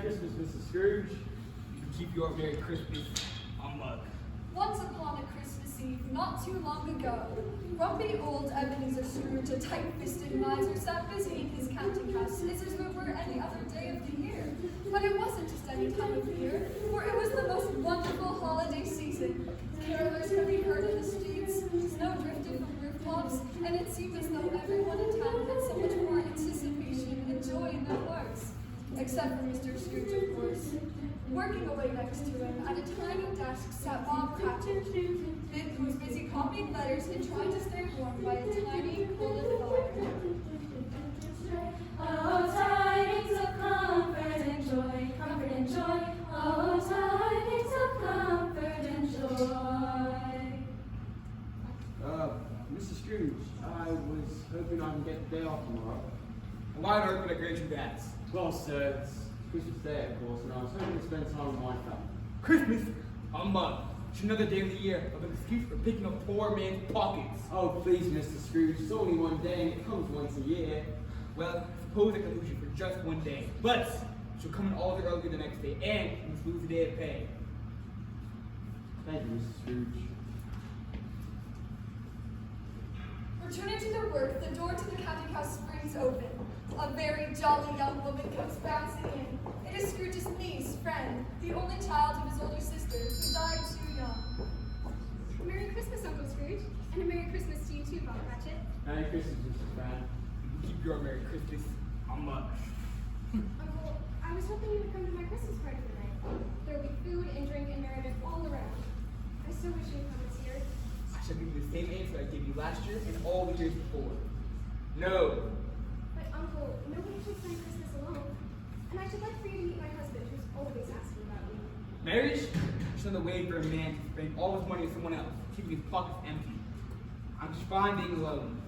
Christmas, Mrs. Scrooge. You keep your Merry Christmas humbug. Once upon a Christmas Eve, not too long ago, grumpy old Ebenezer Scrooge, a tight-fisted miser, sat busy in his counting house as if it were any other day of the year. But it wasn't just any time of year, for it was the most wonderful holiday season. Carolers could be heard in the streets, snow drifted from rooftops, and it seemed as though everyone in town had so much more anticipation and joy in their hearts. Except for Mr. Scrooge, of course. Working away next to him, at a tiny desk, sat Bob Cratchit, who was busy copying letters and trying to stay warm by a tiny coal fire. Oh, tidings of comfort and joy, comfort and joy. Oh, tidings of comfort and joy. Mrs. Scrooge, I was hoping I can get the day off tomorrow. Why on earth would I grant you that? Well, sir, it's Christmas Day, of course, and I was hoping to spend time with my family. Christmas humbug. It's another day of the year of an excuse for picking up poor man's pockets. Oh, please, Mr. Scrooge, it's only one day, and it comes once a year. Well, suppose I can lose you for just one day, but she'll come in all the earlier the next day, and you must lose a day of pay. Thank you, Mrs. Scrooge. Returning to their work, the door to the counting house springs open. A very jolly young woman comes bouncing in. It is Scrooge's niece, friend, the only child of his older sister, who died too young. Merry Christmas, Uncle Scrooge, and a Merry Christmas to you too, Bob Cratchit. Merry Christmas, Mrs. Brown. Keep your Merry Christmas humbug. Uncle, I was hoping you would come to my Christmas party tonight. There will be food and drink and merriment all around. I so wish you would come this year. I shall give you the same answer I gave you last year and all the years before. No. But Uncle, nobody should spend Christmas alone. And I should like for you to meet my husband, who's always asking about me. Marriage is another way for a man to spend all his money on someone else, keeping his pockets empty. I'm just fine being alone.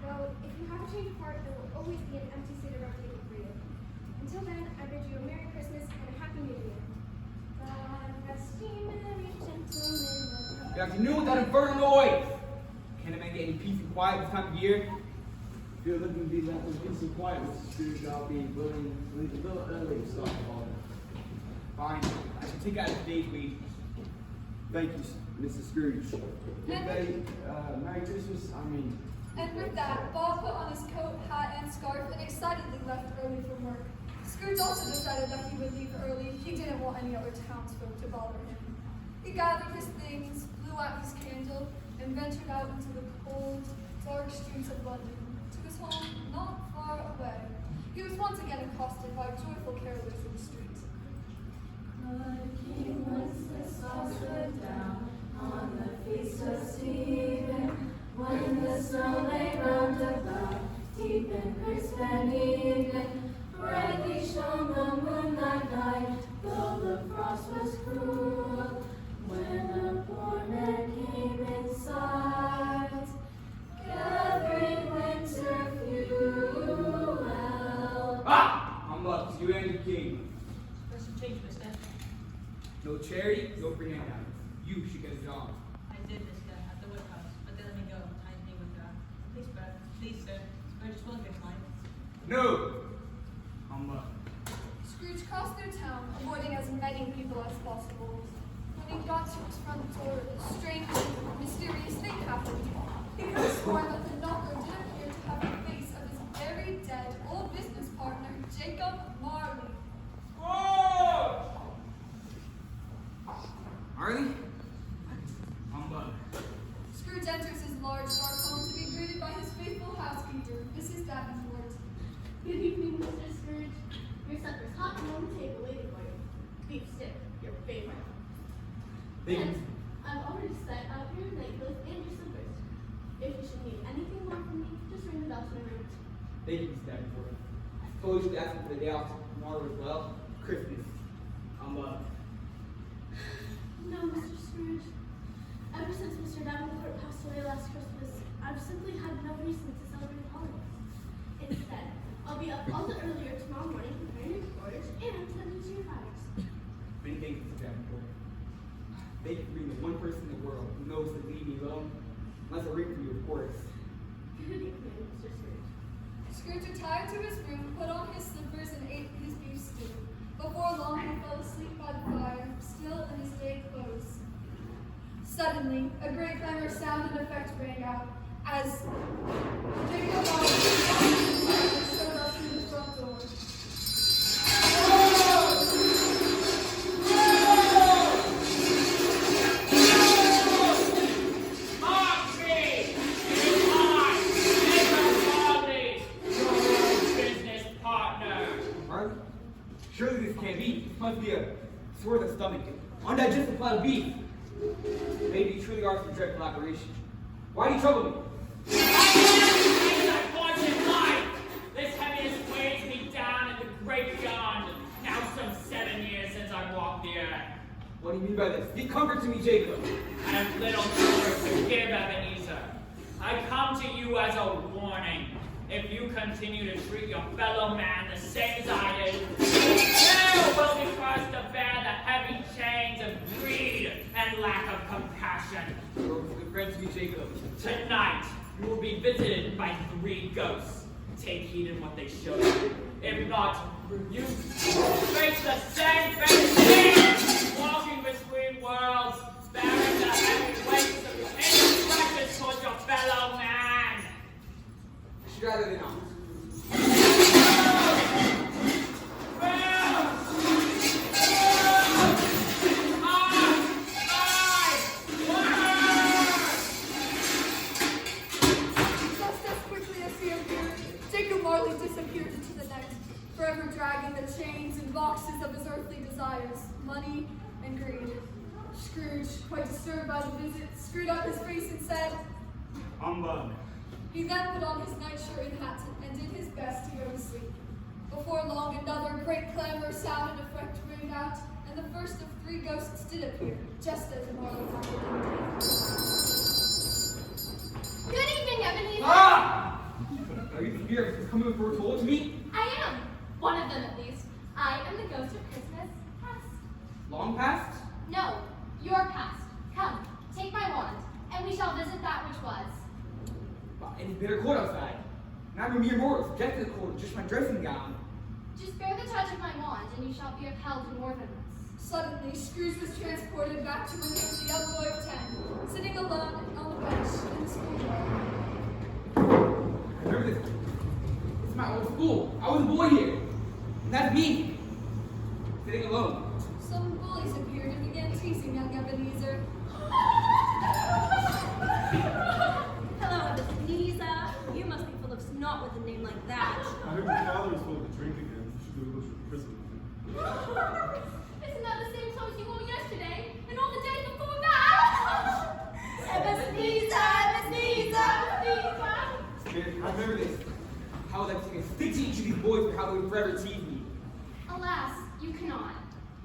Well, if you have a change of heart, there will always be an empty seat around table for you. Until then, I bid you a Merry Christmas and a Happy New Year. God rest ye merry gentlemen. Good afternoon with that infernal noise! Can a man get any peace and quiet this time of year? If you're looking to be left in peace and quiet, Mrs. Scrooge, I'll be willing to leave a little early to start the holiday. Fine, I shall take out a day's wages. Thank you, Mrs. Scrooge. Good day, Merry Christmas, And with that, Bob put on his coat, hat, and scarf and excitedly left early from work. Scrooge also decided that he would leave early. He didn't want any other townsfolk to bother him. He gathered his things, blew out his candle, and ventured out into the cold, dark streets of London, to his home not far away. He was once again accosted by joyful carolers in the street. The king once the stars went down on the feast of Stephen, when the snow lay round about, deep and crisp and even. Brightly shone the moonlight night, though the frost was cruel. When the poor man came in sight, gathering winter fuel. Ah! Humbug, you and your king. There's some change, mister. No charity, no free handouts. You should get a job. I did, mister, at the woodhouse, but they let me go. Timed me with that. Please, sir. Spare just one good time. No! Humbug. Scrooge crossed through town, avoiding as many people as possible. When he got to his front door, a strange, mysterious thing happened. He could have sworn that the knocker did appear to have the face of his very dead old business partner, Jacob Marley. Oh! Marley? Humbug. Scrooge enters his large dark home to be greeted by his faithful housekeeper, Mrs. Davenport. Good evening, Mr. Scrooge. Your supper's hot and on the table waiting for you. Beef stick, your favorite. Thank And you. I've already set out your necklace and your slippers. If you should need anything more from me, just ring the bell to my room. Thank you, Mr. Davenport. I suppose you should ask me for the day off tomorrow as well. Christmas. Humbug. No, Mr. Scrooge. Ever since Mr. Davenport passed away last Christmas, I've simply had no reason to celebrate the holidays. Instead, I'll be up all the earlier tomorrow morning preparing your quarters and tending to your fires. Many thanks, Mr. Davenport. Thank you for being the one person in the world who knows to leave me alone. Unless I ring for you, of course. Good evening, Mr. Scrooge. Scrooge retired to his room, put on his slippers, and ate his beef stew. Before long, he fell asleep by the fire, still in his day clothes. Suddenly, a great clamor, sound, and effect rang out as Jacob showed up through the front door. Surely this can't be. This must be a sore of the stomach. Undigested pile of beef. Maybe you truly are some dread collaboration. Why do you trouble me? I want in life. This heaviness weighs me down in the great beyond. Now some 7 years since I walked the earth. What do you mean by this? Be comfort to me, Jacob. I have little comfort to give, Ebenezer. I come to you as a warning. If you continue to treat your fellow man the same as I did, you will be forced to bear the heavy chains of greed and lack of compassion. You're a good friend to me, Jacob. Tonight, you will be visited by 3 ghosts. Take heed in what they show you. If not, you face the same fate, walking between worlds, bearing the heavy weights of your indiscretion towards your fellow man. I should rather than not. Disappeared into the night, forever dragging the chains and boxes of his earthly desires, money and greed. Scrooge, quite disturbed by the visit, screwed up his face and said, Humbug. He then put on his nightshirt and hat and did his best to go to sleep. Before long, another great clamor, sound, and effect rang out, and the first of 3 ghosts did appear, just as Marley had predicted. Good evening, Ebenezer. Ah! Are you here coming before told to me? I am. One of them, at least. I am the ghost of Christmas past. Long past? No, your past. Come, take my wand, and we shall visit that which was. And it's bitter cold outside. And I'm a mere mortal, subject to the cold, just my dressing gown. Just bear the touch of my wand, and you shall be upheld more than this. Suddenly, Scrooge was transported back to when he was a young boy of 10, sitting alone on the bench in the schoolyard. Remember this? This is my old school. I was a boy here. And that's me. Sitting alone. Some bullies appeared and began teasing young Ebenezer. Hello, Ebenezer. You must be full of snot with a name like that. I heard your father is full of drink again. You should go to prison. Isn't that the same clothes you wore yesterday, and all the days before that? Ebenezer, Ebenezer, Ebenezer. I remember this. How would I take a stick to each of these boys for how they would forever tease me? Alas, you cannot.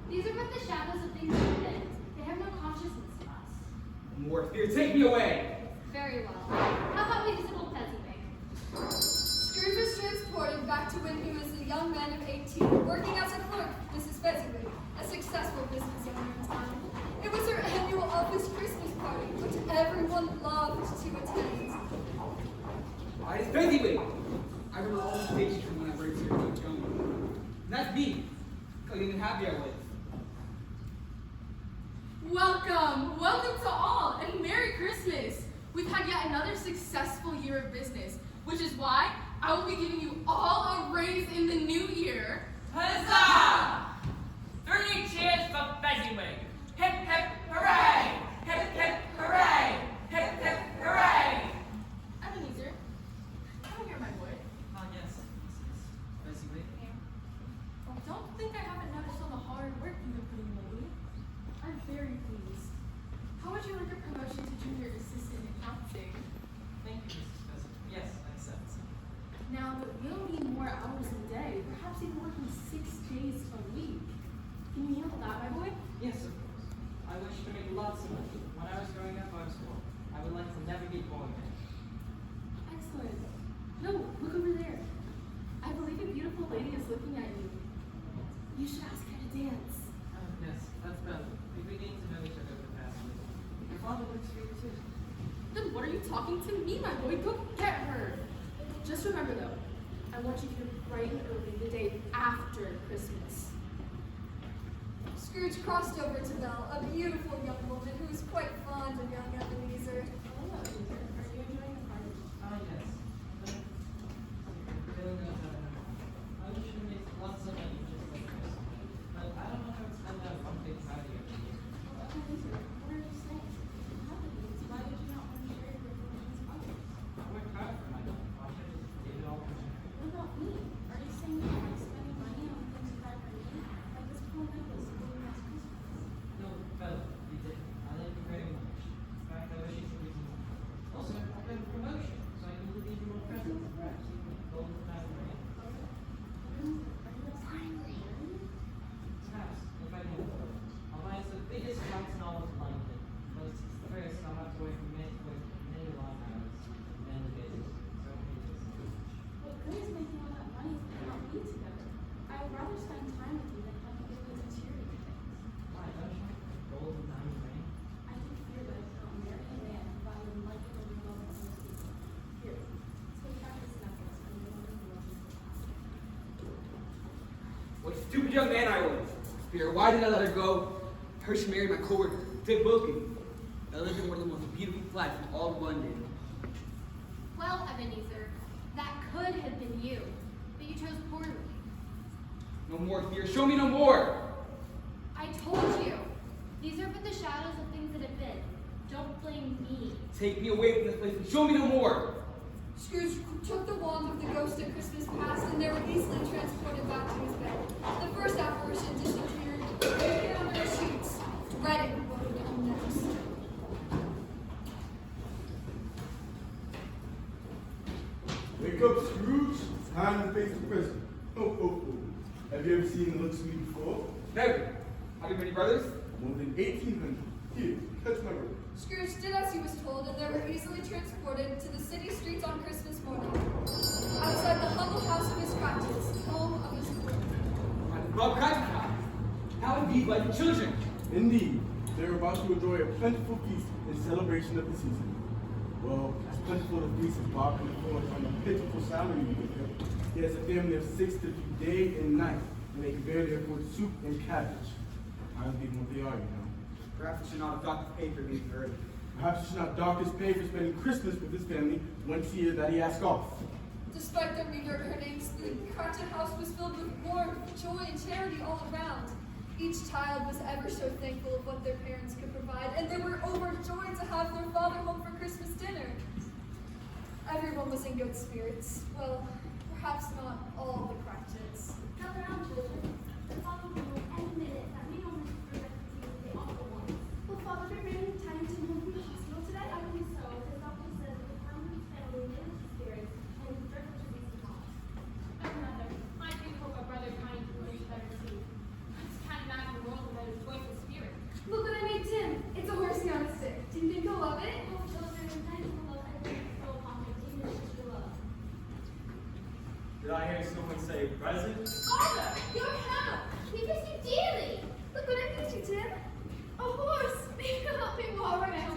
These are but the shadows of things that have been. They have no consciousness of us. More fear, take me away! Very well. How about we visit old Fezziwig? Scrooge was transported back to when he was a young man of 18, working as a clerk for Mrs. Fezziwig, a successful business owner in town. It was her annual office Christmas party, which everyone loved to attend. Why is Fezziwig? I remember all the stations from when I worked here when I was young. And that's me. Look how young and happy I was. Welcome to all, and Merry Christmas! We've had yet another successful year of business, which is why I will be giving you all a raise in the new year. Huzzah! 3 cheers for Fezziwig. Hip, hip, hooray! Hip, hip, hooray! Hip, hip, hooray! Ebenezer, come here, my boy. Yes, Fezziwig. Oh, don't think I haven't noticed all the hard work you've been putting in lately. I'm very pleased. How would you like a promotion to junior assistant accounting? Thank you, Mrs. Fezziwig. Yes, I accept. Now that we'll need more hours a day, perhaps even working 6 days a week. Can you handle that, my boy? Yes, of course. I wish to make lots of money. When I was growing up, I was poor. I would like to never be poor again. Excellent. No, look over there. I believe a beautiful lady is looking at you. You should ask her to dance. Oh, yes, that's Bella. We've been getting to know each other the past week. Your father looks for you too. Then what are you talking to me, my boy? Go get her. Just remember though, I want you here bright and early the day after Christmas. Scrooge crossed over to Belle, a beautiful young woman who was quite fond of young Ebenezer. Hello, Ebenezer. Are you enjoying the party? Yes. Feeling good about it. I wish we made lots of money just like this. But I don't know how to spend that one big party every year. Well, Ebenezer, what are you saying? Nowadays, why would you not want to share your fortunes with others? I worked hard for my life. Why should I just give it all to you? What about me? Are you saying you don't like spending money on things you buy for me? Like this cool necklace you gave me last Christmas? No, Bella, you didn't. I like you very much. In fact, I wish you could give me more. Also, I got a promotion, so I can give you more presents. Perhaps you can go to that way. Perhaps, if I can. I'll buy us the biggest flights in all of London. But first, I'll have to work many long hours. Many days. So pages. What good is making all that money if we don't be together? I would rather spend time with you than have you give me material things. Why, don't you like the gold and diamond ring? I do fear that I cannot marry a man who I would like to live love with most people. Here, take back this necklace and you will never love me so much. What a stupid young man I was. Fear, why did I let her go? I heard she married my coworker, Dick Wilkin. I lived in one of the most beautiful flats in all of London. Well, Ebenezer, that could have been you, but you chose poorly. No more fear. Show me no more. I told you. These are but the shadows of things that have been. Don't blame me. Take me away from this place and show me no more. Scrooge took the wand of the ghost of Christmas past, and they were easily transported back to his bed. The first apparition disappeared, naked on their sheets, dreading what would come next. Wake up, Scrooge. It's time to face the present. Oh, oh, oh. Have you ever seen the looks of me before? Never. Have you many brothers? More than 1,800. Here, catch my rope. Scrooge did as he was told, and they were easily transported to the city streets on Christmas morning. Outside the humble house of his Cratchits, home of his boy. Well, Cratchit, how indeed like the children. Indeed, they're about to enjoy a plentiful feast in celebration of the season. Well, as plentiful a feast as Bob can afford on the pitiful salary we give him. He has a family of 6 to feed day and night, and they can barely afford soup and cabbage. I don't even what they are, you know. Perhaps I should not have got the pay for being early. Perhaps he should not dock his pay for spending Christmas with his family once a year that he asks off. Despite their meager earnings, the Cratchit house was filled with warmth, joy, and charity all around. Each child was ever so thankful of what their parents could provide, and they were overjoyed to have their father home for Christmas dinner. Everyone was in good spirits. Well, perhaps not all the Cratchits. Gather round, children. The father will know any minute that we don't have to forget to do what they offer once. Will Father be bringing time to move from the hospital today? I believe so. The doctor says that the time of his family lives in spirits and is dreadful to be surpassed. Oh, mother, I do hope our brother Tiny can live better too. I just can't imagine a world without his joyful spirit. Look what I made Tim. It's a horsey on a stick. Do you think he'll love it? Oh, children, thank you for love and so upon my dear sister love. Did I hear someone say present? Father, your hat. We miss you dearly. Look what I made you, Tim. A horse. Maybe you'll help me walk right now.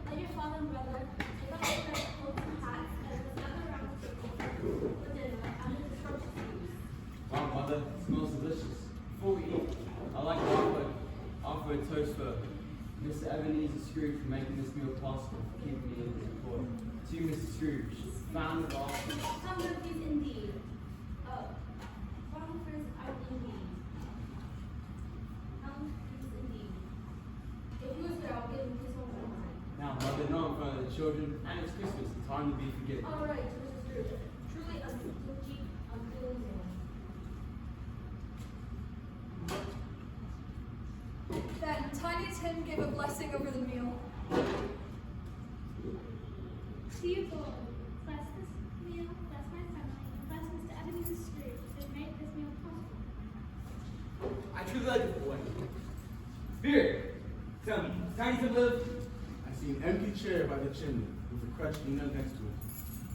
Let your father and brother take off their coats and hats and let's gather around the circle for dinner under the scrumptious trees. Wow, Mother, it smells delicious. Before we eat, I'd like to offer a toast for Mr. Ebenezer Scrooge for making this meal possible, for keeping me in his employ. To you, Mr. Scrooge, founder of all things. Founder of these indeed. Founders out indeed. Founders indeed. If he was there, I'll give him his own memory. Now, Mother, not in front of the children, and it's Christmas, the time to be forgiven. All right, Mrs. Scrooge. Truly a stingy, unfeeling man. Then Tiny Tim gave a blessing over the meal. Dear Lord, bless this meal, bless my family, and bless Mr. Ebenezer Scrooge that made this meal possible. I truly like this boy. Spirit, tell me, does Tiny Tim live? I see an empty chair by the chimney with a crutch kneeling next to it.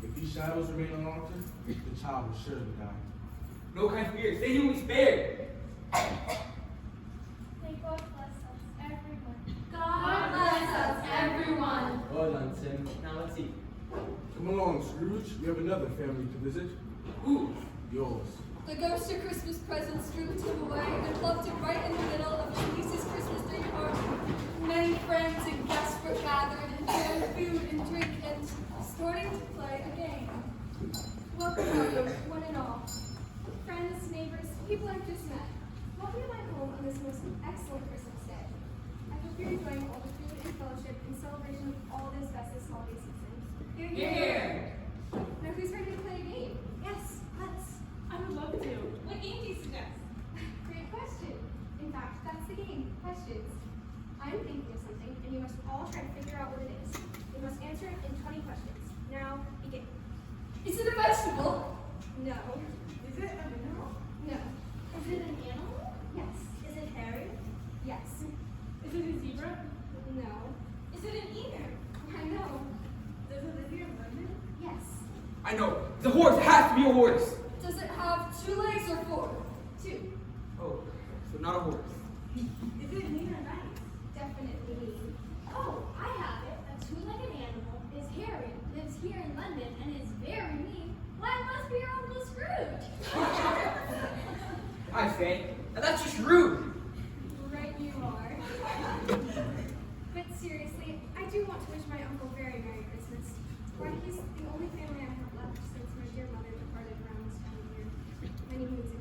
If these shadows remain unaltered, the child will surely die. No kind spirit, say he will be spared. May God bless us, everyone. God bless us, everyone. Well done, Tim. Now let's eat. Come along, Scrooge. We have another family to visit. Who? Yours. The ghost of Christmas presents stripped him away and plucked him right in the middle of his niece's Christmas Day party. Many friends and guests were gathered, enjoying food and drink and starting to play a game. Welcome, welcome, one and all. Friends, neighbors, people I've just met. Welcome to my home on this most excellent Christmas day. I hope you're enjoying all the food and fellowship in celebration of all this festive holiday season. Here. Now who's ready to play a game? Yes, let's. I would love to. What game do you suggest? Great question. In fact, that's the game, questions. I'm thinking of something, and you must all try to figure out what it is. You must answer it in 20 questions. Now, begin. Is it a vegetable? No. Is it a mineral? No. Is it an animal? Yes. Is it hairy? Yes. Is it a zebra? No. Is it an eater? I know. Does it live here in London? Yes. I know. It's a horse. It has to be a horse. Does it have 2 legs or 4? 2. Oh, so not a horse. Is it mean or nice? Definitely mean. Oh, I have it. A two-legged animal is hairy, lives here in London, and is very mean. Why, it must be your Uncle Scrooge. I say, now that's just rude. Right you are. But seriously, I do want to wish my uncle very Merry Christmas. Why, he's the only family I have left since my dear mother departed around this time of year, many moons ago.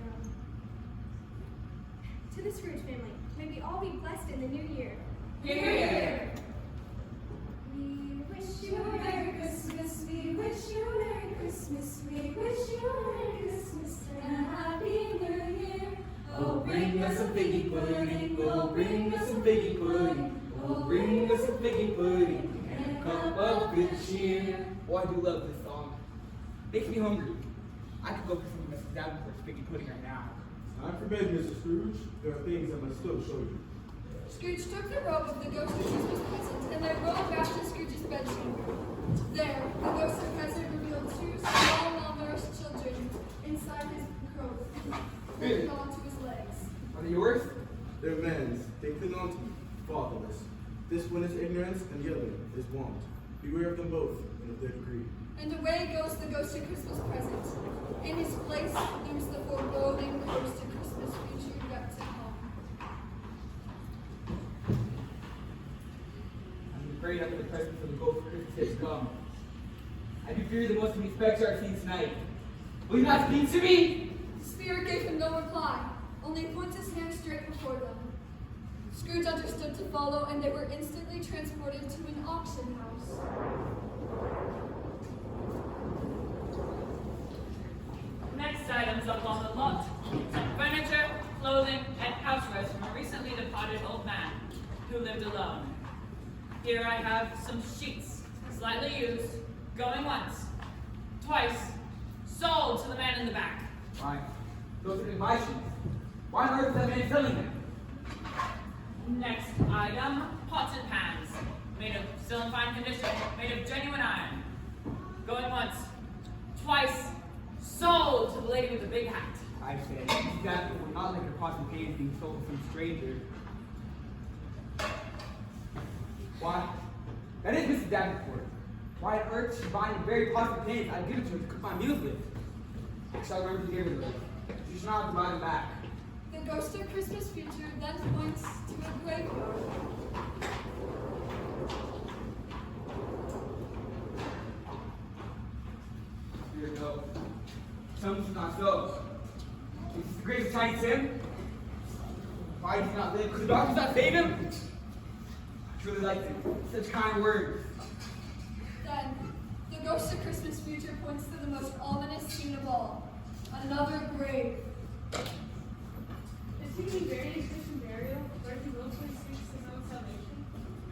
To the Scrooge family, may we all be blessed in the new year. Here. We wish you a Merry Christmas, we wish you a Merry Christmas, we wish you a Merry Christmas and a Happy New Year. Oh, bring us a figgy pudding, oh, bring us a figgy pudding, oh, bring us a figgy pudding, and a cup of good cheer. Oh, I do love this song. Makes me hungry. I could go for some of Mrs. Davenport's figgy pudding right now. Time for bed, Mrs. Scrooge. There are things I must still show you. Scrooge took the robe of the ghost of Christmas present and they rolled back to Scrooge's bedchamber. There, the ghost of present revealed 2 small, malnourished children inside his coat, holding on to his legs. Are they yours? They're men's. They cling on to you, fatherless. This one is ignorance, and the other is want. Beware of them both, and of their degree. And away goes the ghost of Christmas present. In his place looms the foreboding ghost of Christmas future yet to come. I'm afraid after the presence of the ghost of Christmas has come. I do fear the most of these spectres I've seen tonight. Will you not speak to me? The spirit gave him no reply, only put his hand straight before them. Scrooge understood to follow, and they were instantly transported to an auction house. Next items up on the lot. Some furniture, clothing, and housewares from a recently departed old man who lived alone. Here I have some sheets, slightly used, going once, twice, sold to the man in the back. Why? Those are my sheets. Why on earth is that man selling them? Next item, pots and pans, made of still in fine condition, made of genuine iron. Going once, twice, sold to the lady with the big hat. I say, that would not like your pots and pans being sold to some stranger. Why? That is Mrs. Davenport. Why on earth she's buying very pots and pans I'd give it to her to cook my meals with? I shall remember to give her them. She should not have to buy them back. The ghost of Christmas future then points to a graveyard. Here we go. Something's not so. Is this the grave of Tiny Tim? Why does he not live? Could the doctors not save him? I truly like him. Such kind words. Then, the ghost of Christmas future points to the most ominous scene of all. Another grave. Is he being buried in Christian burial, where he willfully seeks his own salvation?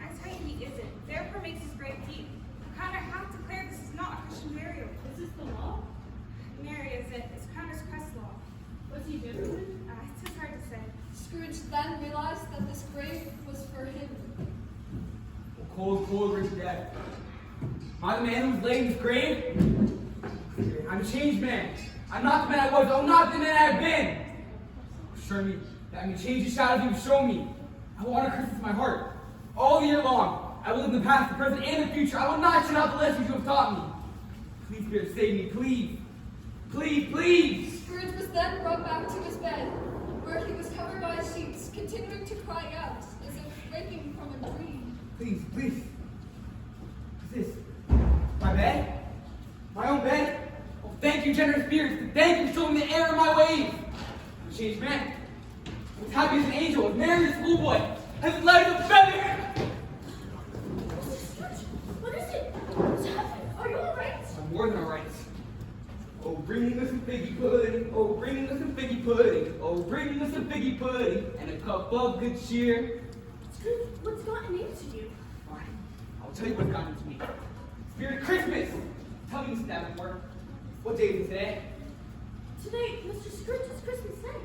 I tell you he isn't. Therefore makes his grave deep. The Crowner have declared this is not a Christian burial. Is this the law? Mary is it. It's Crowner's crest law. Was he visited? It's just hard to say. Scrooge then realized that this grave was for him. Cold, cold, rich death. Am I the man who was laid in his grave? I'm a changed man. I'm not the man I was. I'm not the man I have been. Assure me that I may change the shadows you have shown me. I will honor Christmas in my heart. All year long, I will live in the past, the present, and the future. I will not shut out the lessons you have taught me. Please, Spirit, save me. Please. Please, please. Scrooge was then then brought back to his bed, where he was covered by sheets, continuing to cry out as if waking from a dream. Please, please. What's this? My bed? My own bed? Oh, thank you, generous spirits. Thank you for showing me the error of my ways. I'm a changed man. I'm as happy as an angel, as merry as a schoolboy, as light as a feather. What is it? What's happening? Are you alright? I'm more than alright. Oh, bring us some figgy pudding. Oh, bring us some figgy pudding. Oh, bring us some figgy pudding and a cup of good cheer. Scrooge, what's gotten into you? Fine. I'll tell you what's gotten into me. Spirit Christmas! Tell me, Mr. Davenport, what day is it today? Today, Mr. Scrooge's Christmas Day.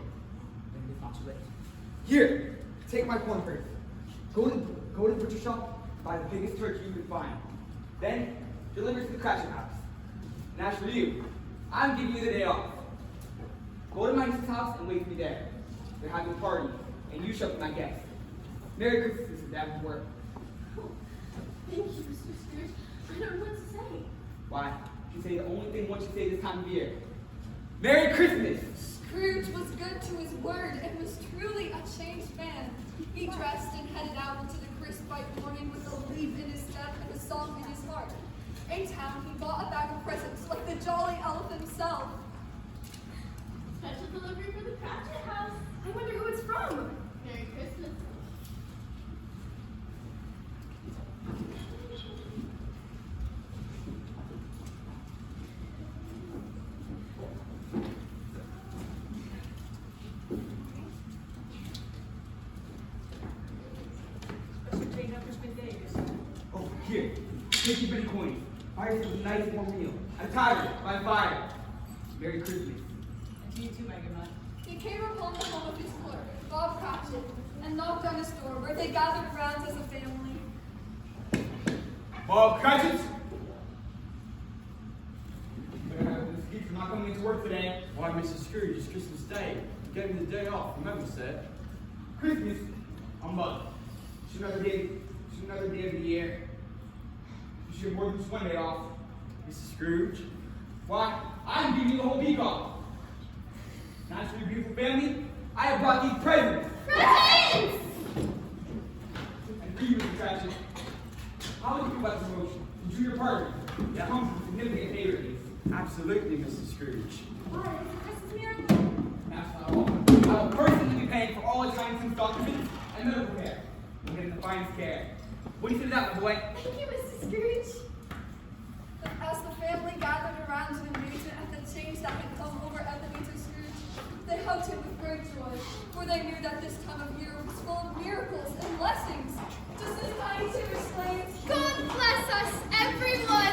Maybe it's not too late. Here, take my corn first. Go to the butcher shop, buy the biggest turkey you can find. Then, deliver it to the Cratchit house. And as for you, I'm giving you the day off. Go to my niece's house and wait for me there. They're having a party, and you shall be my guest. Merry Christmas, Mr. Davenport. Oh, thank you, Mr. Scrooge. I don't know what to say. Why? You say the only thing one should say this time of year. Merry Christmas! Scrooge was good to his word and was truly a changed man. He dressed and headed out into the crisp white morning with a leap in his step and a song in his heart. In town, he bought a bag of presents like the jolly elf himself. Special delivery for the Cratchit house. I wonder who it's from. Merry Christmas. Oh, here. Take your bitty coins. Buy yourself a nice warm meal. I'm tired. By fire. Merry Christmas. And to you too, my good man. He came upon the home of his clerk, Bob Cratchit, and knocked on his door, where they gathered around as a family. Bob Cratchit! Excuse for not coming into work today. Why, Mrs. Scrooge, it's Christmas Day. You gave me the day off, remember, sir? Christmas? Humbug. It's another day of the year. You should have more than just one day off. Mrs. Scrooge? Why? I'm giving you the whole week off. Nice for your beautiful family. I have brought these presents. Presents! And for you, Mr. Cratchit, how would you feel about the promotion to junior partner? That comes with significant pay raise. Absolutely, Mrs. Scrooge. Why? It's a Christmas miracle. That's not all. I will personally be paying for all Italian documents and medical care. I'm getting the finest care. What do you think of that, my boy? Thank you, Mrs. Scrooge. But as the family gathered around in amazement at the change that had come over Ebenezer Scrooge, they hugged him with great joy, for they knew that this time of year was full of miracles and blessings. Just as Tiny Tim exclaimed, God bless us, everyone.